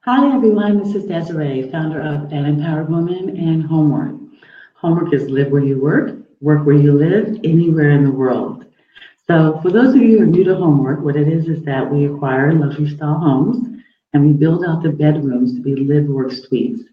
Hi everyone, this is Desiree, founder of An Empowered Woman and HomWork. HomWork is live where you work where you live, anywhere in the world. So for those of you who are new to HomWork, what it is that we acquire luxury style homes and we build out the bedrooms to be live work suites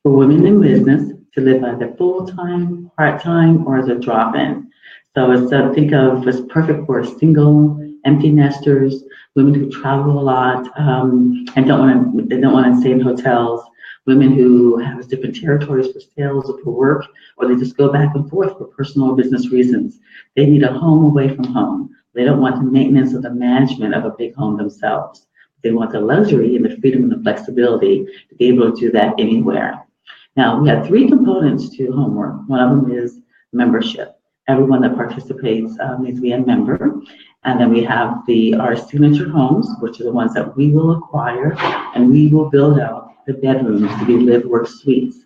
for women in business to live either full-time, part-time, or as a drop-in. So it's think of as perfect for single, empty nesters, women who travel a lot and don't want to stay in hotels, women who have different territories for sales or for work, or they just go back and forth for personal or business reasons. They need a home away from home. They don't want the maintenance or the management of a big home themselves. They want the luxury and the freedom and the flexibility to be able to do that anywhere. Now, we have three components to HomWork. One of them is membership. Everyone that participates needs to be a member. And then we have our signature homes, which are the ones that we will acquire, and we will build out the bedrooms to be live work suites.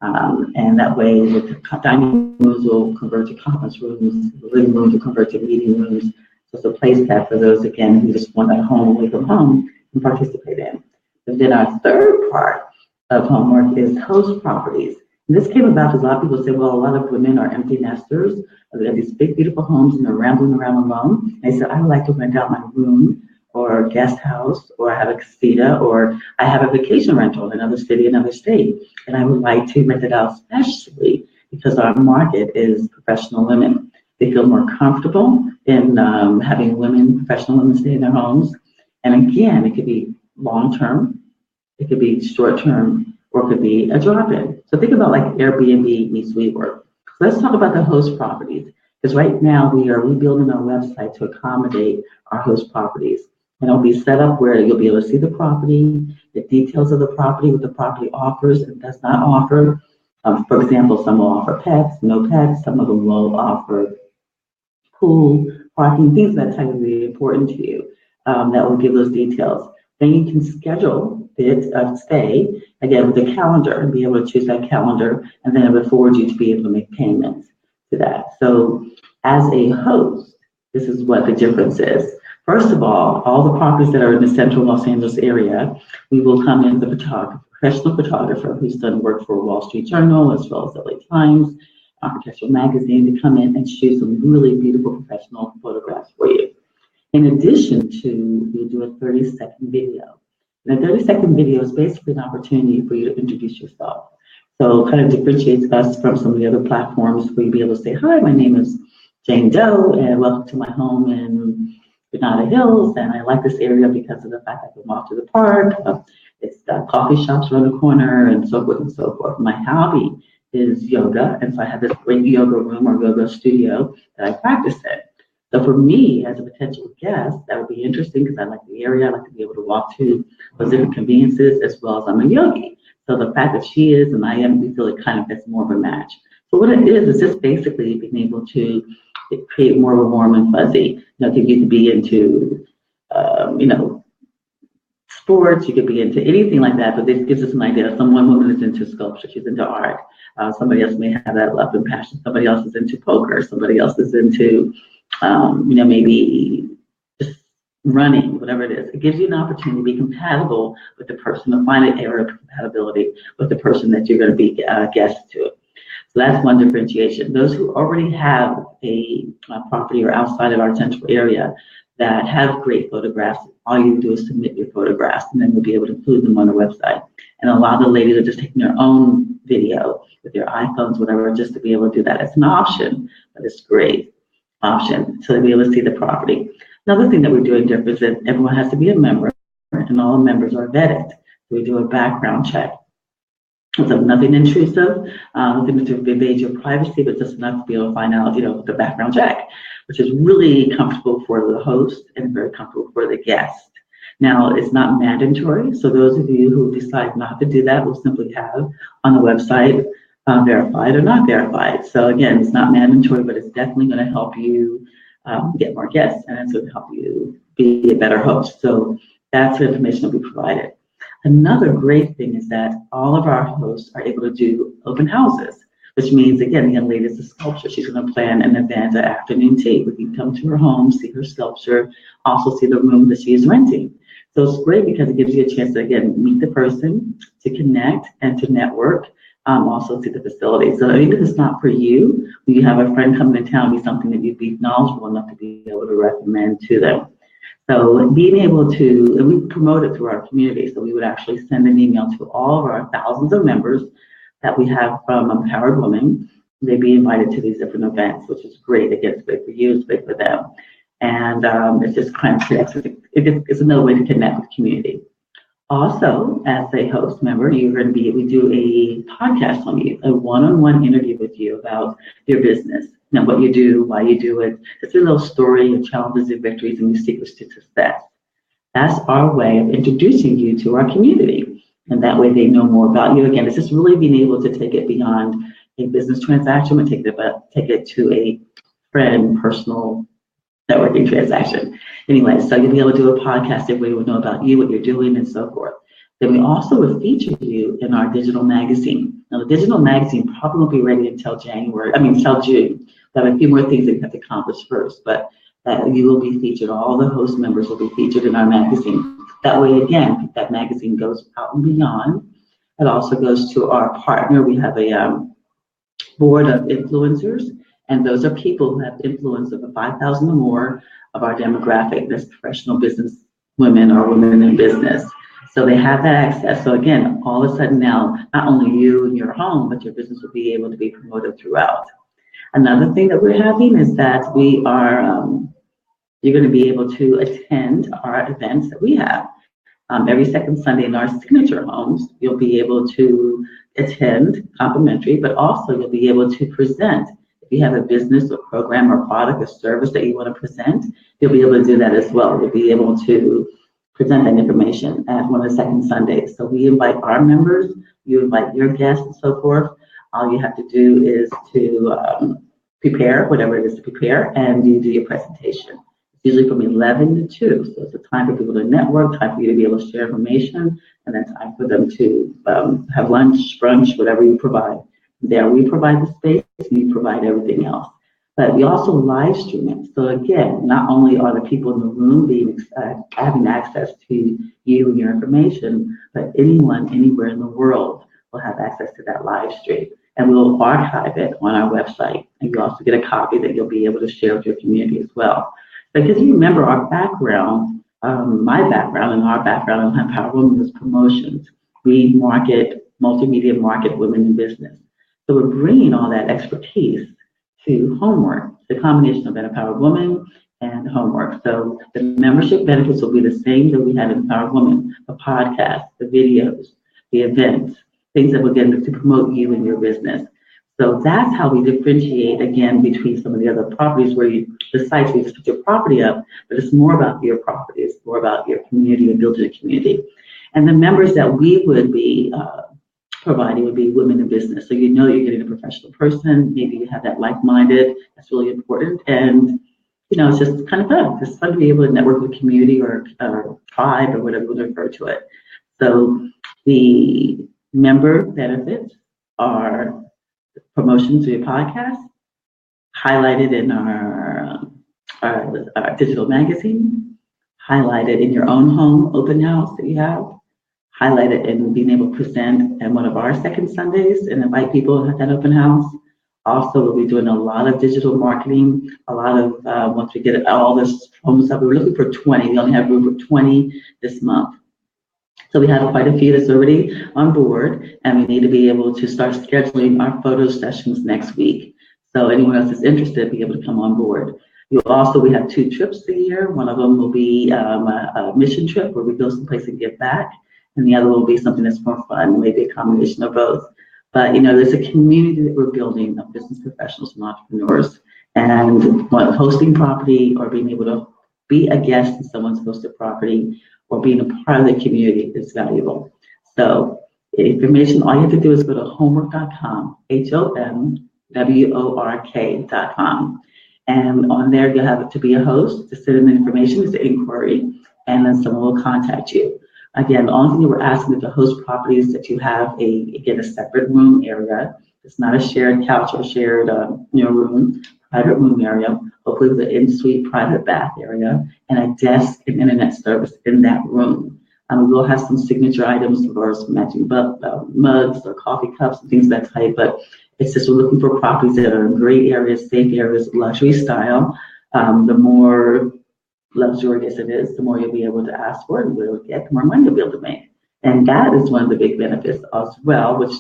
And that way, the dining rooms will convert to conference rooms, the living rooms will convert to meeting rooms. So it's a place that for those, again, who just want a home away from home and participate in. And then our third part of HomWork is host properties. And this came about because a lot of people say, well, a lot of women are empty nesters. They have these big, beautiful homes and they're rambling around alone. And they said, I would like to rent out my room or guest house, or I have a casita, or I have a vacation rental in another city, another state. And I would like to rent it out, especially because our market is professional women. They feel more comfortable in having professional women stay in their homes. And again, it could be long-term, it could be short-term, or it could be a drop-in. So think about like Airbnb meets WeWork. So let's talk about the host properties, because right now we are rebuilding our website to accommodate our host properties. And it'll be set up where you'll be able to see the property, the details of the property, what the property offers and does not offer. For example, some will offer pets, no pets. Some of them will offer pool, parking, things that type of be important to you. That will give those details. Then you can schedule it stay, again, with a calendar and be able to choose that calendar, and then it will forward you to be able to make payments to that. So as a host, this is what the difference is. First of all the properties that are in the central Los Angeles area, we will come in the professional photographer who's done work for Wall Street Journal as well as LA Times, Architectural Magazine, to come in and shoot some really beautiful professional photographs for you. In addition to, we'll do a 30-second video. And a 30-second video is basically an opportunity for you to introduce yourself. So it kind of differentiates us from some of the other platforms where you'll be able to say, hi, my name is Jane Doe, and welcome to my home in Granada Hills, and I like this area because of the fact I can walk to the park. It's coffee shops around the corner, and so forth and so forth. My hobby is yoga, and so I have this great yoga room or yoga studio that I practice in. So for me, as a potential guest, that would be interesting because I like the area. I like to be able to walk to those different conveniences, as well as I'm a yogi. So the fact that she is and I am, we feel it kind of gets more of a match. So what it is just basically being able to create more of a warm and fuzzy. You could be into, sports. You could be into anything like that. But this gives us an idea. One woman is into sculpture. She's into art. Somebody else may have that love and passion. Somebody else is into poker. Somebody else is into, maybe just running, whatever it is. It gives you an opportunity to be compatible with the person, to find an area of compatibility with the person that you're going to be a guest to. So that's one differentiation. Those who already have a property or outside of our central area that have great photographs, all you do is submit your photographs, and then we'll be able to include them on the website. And a lot of the ladies are just taking their own video with their iPhones, whatever, just to be able to do that. It's an option, but it's a great option, so they'll be able to see the property. Another thing that we're doing different is that everyone has to be a member, and all members are vetted. So we do a background check. So nothing intrusive, nothing to invade your privacy, but just enough to be able to find out, the background check, which is really comfortable for the host and very comfortable for the guest. Now, it's not mandatory, so those of you who decide not to do that will simply have on the website verified or not verified. So again, it's not mandatory, but it's definitely going to help you get more guests, and it's going to help you be a better host. So that's the information that we provided. Another great thing is that all of our hosts are able to do open houses. which means, again, the young lady is a sculptor. She's going to plan an event, an afternoon tea. We can come to her home, see her sculpture, also see the room that she is renting. So it's great because it gives you a chance to, again, meet the person, to connect, and to network, also see the facility. So even if it's not for you, when you have a friend coming to town, be something that you'd be knowledgeable enough to be able to recommend to them. So being able to, and we promote it through our community, so we would actually send an email to all of our thousands of members that we have from Empowered Women. They'd be invited to these different events, which is great. Again, it's great for you, it's great for them. And it's just kind of, it's another way to connect with community. Also, as a host member, we do a podcast on you, a one-on-one interview with you about your business, what you do, why you do it. It's a little story, your challenges, your victories, and your secrets to success. That's our way of introducing you to our community. And that way they know more about you. Again, it's just really being able to take it beyond a business transaction and take it to a friend, personal networking transaction. Anyway, so you'll be able to do a podcast that we will know about you, what you're doing, and so forth. Then we also will feature you in our digital magazine. Now, the digital magazine probably won't be ready until June. We have a few more things that we have to accomplish first, but you will be featured. All the host members will be featured in our magazine. That way, again, that magazine goes out and beyond. It also goes to our partner. We have a board of influencers, and those are people who have influence over 5,000 or more of our demographic. That's professional business women or women in business. So they have that access. So again, all of a sudden now, not only you and your home, but your business will be able to be promoted throughout. Another thing that we're having is that we are, you're going to be able to attend our events that we have. Every second Sunday in our signature homes, you'll be able to attend complimentary, but also you'll be able to present. If you have a business or program or product or service that you want to present, you'll be able to do that as well. You'll be able to present that information at one of the second Sundays. So we invite our members, you invite your guests and so forth. All you have to do is to prepare whatever it is to prepare, and you do your presentation. Usually from 11 to 2. So it's a time for people to network, time for you to be able to share information, and then time for them to have lunch, brunch, whatever you provide. There we provide the space, and you provide everything else. But we also live stream it. So again, not only are the people in the room having access to you and your information, but anyone, anywhere in the world will have access to that live stream. And we'll archive it on our website. And you also get a copy that you'll be able to share with your community as well. Because you remember our background, my background and our background in Empowered Women was promotions. We multimedia market women in business. So we're bringing all that expertise to HomWork, the combination of an Empowered Woman and HomWork. So the membership benefits will be the same that we had in Empowered Woman, the podcast, the videos, the events, things that we're getting to promote you and your business. So that's how we differentiate, again, between some of the other properties where the sites where you just put your property up, but it's more about your property, it's more about your community and building a community. And the members that we would be providing would be women in business. So you're getting a professional person, maybe you have that like-minded, that's really important. And, it's just kind of fun. It's fun to be able to network with community or tribe or whatever we refer to it. So the member benefits are promotions to your podcast, highlighted in our digital magazine, highlighted in your own home open house that you have, highlighted in being able to present at one of our second Sundays and invite people at that open house. Also, we'll be doing a lot of digital marketing, a lot of, once we get all this homes up, we were looking for 20. We only have room for 20 this month. So we have quite a few that's already on board, and we need to be able to start scheduling our photo sessions next week. So anyone else that's interested, be able to come on board. We have 2 trips a year. One of them will be a mission trip where we go someplace and give back, and the other will be something that's more fun, maybe a combination of both. But there's a community that we're building of business professionals and entrepreneurs, and hosting property or being able to be a guest in someone's hosted property or being a part of the community is valuable. So information, all you have to do is go to homwork.com, HomWork.com. And on there, you'll have to be a host to send in the information, it's an inquiry, and then someone will contact you. Again, the only thing that we're asking is to host properties that you have a separate room area It's not a shared couch or shared room, private room area, hopefully with an in-suite private bath area, and a desk and internet service in that room. We will have some signature items for matching mugs or coffee cups and things of that type, but it's just we're looking for properties that are in great areas, safe areas, luxury style. The more luxurious it is, the more you'll be able to ask for and will get, the more money you'll be able to make. And that is one of the big benefits as well, which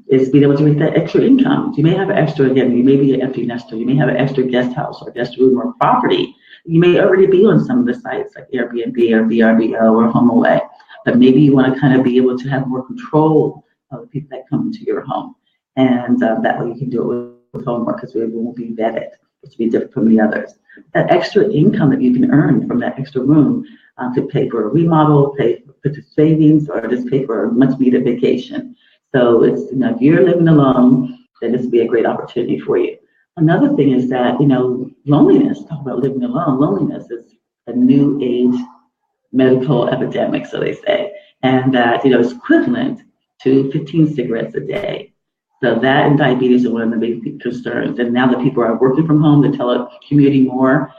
is being able to make that extra income. You may have an extra, again, you may be an empty nester, you may have an extra guest house or guest room or property. You may already be on some of the sites like Airbnb or VRBO or HomeAway, but maybe you want to kind of be able to have more control of the people that come into your home. And that way you can do it with HomWork because we won't be vetted, which will be different from the others. That extra income that you can earn from that extra room could pay for a remodel, pay for savings, or just pay for a much needed vacation. So it's, if you're living alone, then this would be a great opportunity for you. Another thing is that, loneliness, talk about living alone, loneliness is a new age medical epidemic, so they say, and that, it's equivalent to 15 cigarettes a day. So that and diabetes are one of the big concerns. And now that people are working from home, they're telecommuting more,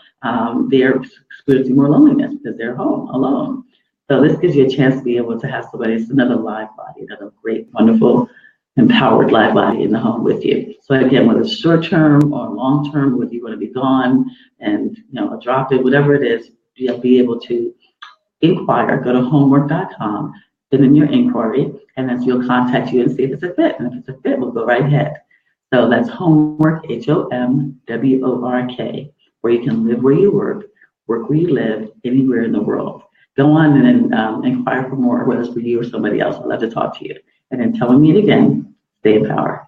they're experiencing more loneliness because they're home alone. So this gives you a chance to be able to have somebody, it's another live body, another great, wonderful, empowered live body in the home with you. So again, whether it's short term or long term, whether you want to be gone and a drop in, whatever it is, you'll be able to inquire. Go to homwork.com, put in your inquiry, and then we'll contact you and see if it's a fit. And if it's a fit, we'll go right ahead. So that's HomWork, HomWork, where you can live where you work where you live, anywhere in the world. Go on and inquire for more, whether it's for you or somebody else. I'd love to talk to you. And then tell me again, stay empowered.